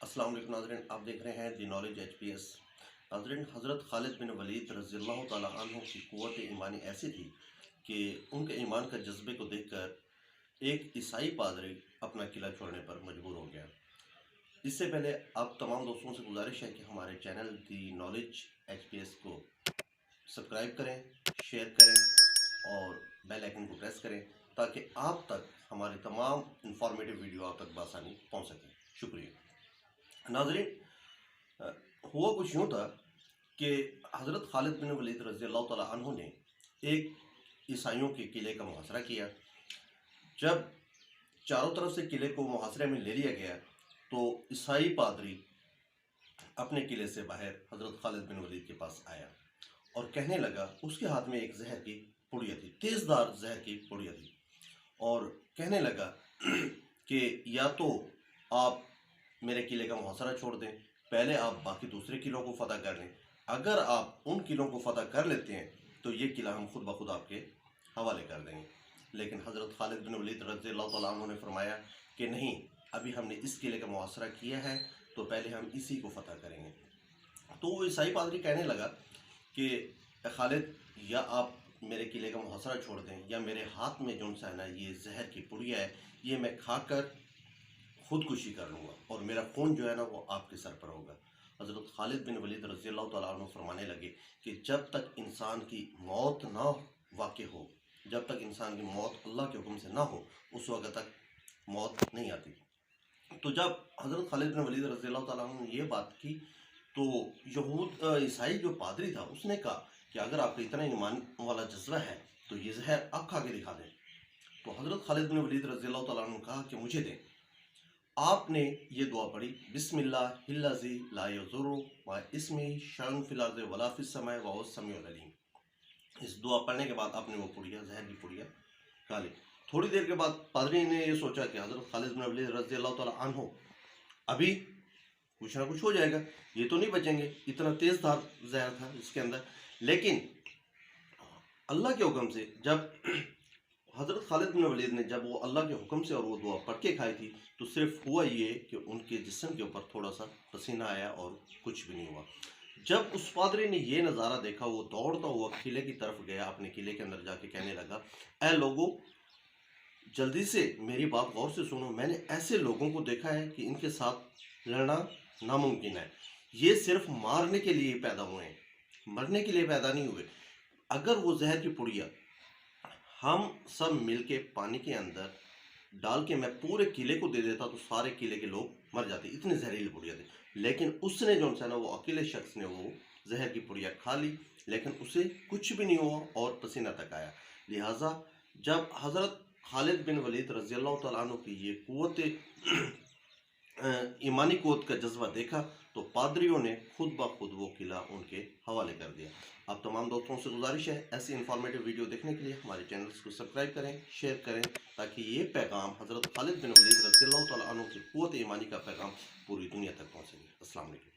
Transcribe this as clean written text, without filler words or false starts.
अस्सलाम वालेकुम नाज़रीन, आप देख रहे हैं दी नॉलेज HPS। नाज़रीन, हज़रत खालिद बिन वलीद रज़ी अल्लाह ताला अन्हु की क़ुव्वत ईमानी ऐसी थी कि उनके ईमान का जज्बे को देखकर एक ईसाई पादरी अपना किला छोड़ने पर मजबूर हो गया। इससे पहले आप तमाम दोस्तों से गुजारिश है कि हमारे चैनल दी नॉलेज HPS को सब्सक्राइब करें, शेयर करें और बेल आइकन को प्रेस करें ताकि आप तक हमारे तमाम इंफॉर्मेटिव वीडियो आप तक बआसानी पहुँच सकें। शुक्रिया। नाज़रीन, हुआ कुछ यूँ था कि हज़रत खालिद बिन वलीद रज़ी अल्लाह तआला अन्हु ने एक ईसाइयों के किले का मुहासरा किया। जब चारों तरफ से किले को मुहासरे में ले लिया गया तो ईसाई पादरी अपने किले से बाहर हज़रत खालिद बिन वलीद के पास आया और कहने लगा, उसके हाथ में एक जहर की पुड़िया थी, तेज़दार जहर की पुड़िया थी, और कहने लगा कि या तो आप मेरे किले का मुहासरा छोड़ दें, पहले आप बाकी दूसरे किलों को फ़तह कर लें। अगर आप उन किलों को फ़तह कर लेते हैं तो ये किला हम खुद ब खुद आपके हवाले कर देंगे। लेकिन हज़रत खालिद बिन वलीद रज़ी अल्लाह तआला अन्हु ने फरमाया कि नहीं, अभी हमने इस किले का मुहासरा किया है तो पहले हम इसी को फ़तह करेंगे। तो वो ईसाई पादरी कहने लगा कि खालिद, या आप मेरे किले का मुहासरा छोड़ दें या मेरे हाथ में जो सा है ना ये जहर की पुड़िया है, ये मैं खाकर खुदकुशी कर लूँगा और मेरा खून जो है ना वो आपके सर पर होगा। हज़रत खालिद बिन वलीद रज़ी अल्लाह तआला अन्हु फरमाने लगे कि जब तक इंसान की मौत ना वाक़ई हो, जब तक इंसान की मौत अल्लाह के हुक्म से ना हो, उस वक़्त तक मौत नहीं आती। तो जब हज़रत खालिद बिन वलीद रज़ी अल्लाह तआला अन्हु ने ये बात की तो ईसाई जो पादरी था उसने कहा कि अगर आपका इतना ईमान वाला जज्बा है तो ये जहर आप खा के दिखा दें। तो हज़रत खालिद बिन वलीद रज़ी अल्लाह तआला अन्हु ने कहा कि मुझे दें। आपने ये दुआ पढ़ी, बिस्मिल्लाहिल्लज़ी ला यज़ुर्रु मा इस्मिही शैउन फिल अर्ज़ि वला फिस समाई व हुवस समीउल अलीम। इस दुआ पढ़ने के बाद आपने वो पुड़िया, जहर की पुड़िया खा ली। थोड़ी देर के बाद पादरी ने ये सोचा कि हज़रत खालिद बिन वलीद रज़ी अल्लाह तआला अन्हु अभी कुछ ना कुछ हो जाएगा, ये तो नहीं बचेंगे, इतना तेज़ धार जहर था इसके अंदर। लेकिन अल्लाह के हुक्म से जब हज़रत खालिद बिन वलीद ने जब वो अल्लाह के हुक्म से और वो दुआ पढ़ के खाई थी तो सिर्फ हुआ ये कि उनके जिस्म के ऊपर थोड़ा सा पसीना आया और कुछ भी नहीं हुआ। जब उस पादरी ने ये नज़ारा देखा, वो दौड़ता हुआ किले की तरफ गया, अपने किले के अंदर जाके कहने लगा, ऐ लोगों, जल्दी से मेरी बात गौर से सुनो। मैंने ऐसे लोगों को देखा है कि इनके साथ लड़ना नामुमकिन है। ये सिर्फ मारने के लिए पैदा हुए हैं, मरने के लिए पैदा नहीं हुए। अगर वो जहर की पुड़िया हम सब मिलके पानी के अंदर डाल के मैं पूरे किले को दे देता तो सारे किले के लोग मर जाते, इतनी जहरीली पुड़िया थी। लेकिन उसने जो है ना, वो अकेले शख्स ने वो जहर की पुड़िया खा ली, लेकिन उसे कुछ भी नहीं हुआ और पसीना तक आया। लिहाजा जब हज़रत खालिद बिन वलीद रज़ी अल्लाह तआला अन्हु की ये ईमानी क़ुव्वत का जज्बा देखा तो पादरियों ने खुद ब खुद वो किला उनके हवाले कर दिया। आप तमाम दोस्तों से गुजारिश है, ऐसी इन्फॉर्मेटिव वीडियो देखने के लिए हमारे चैनल्स को सब्सक्राइब करें, शेयर करें, ताकि ये पैगाम हज़रत खालिद बिन वलीद रज़ी अल्लाह तआला अन्हु की क़ुव्वत ईमानी का पैगाम पूरी दुनिया तक पहुँचे। अस्सलाम वालेकुम।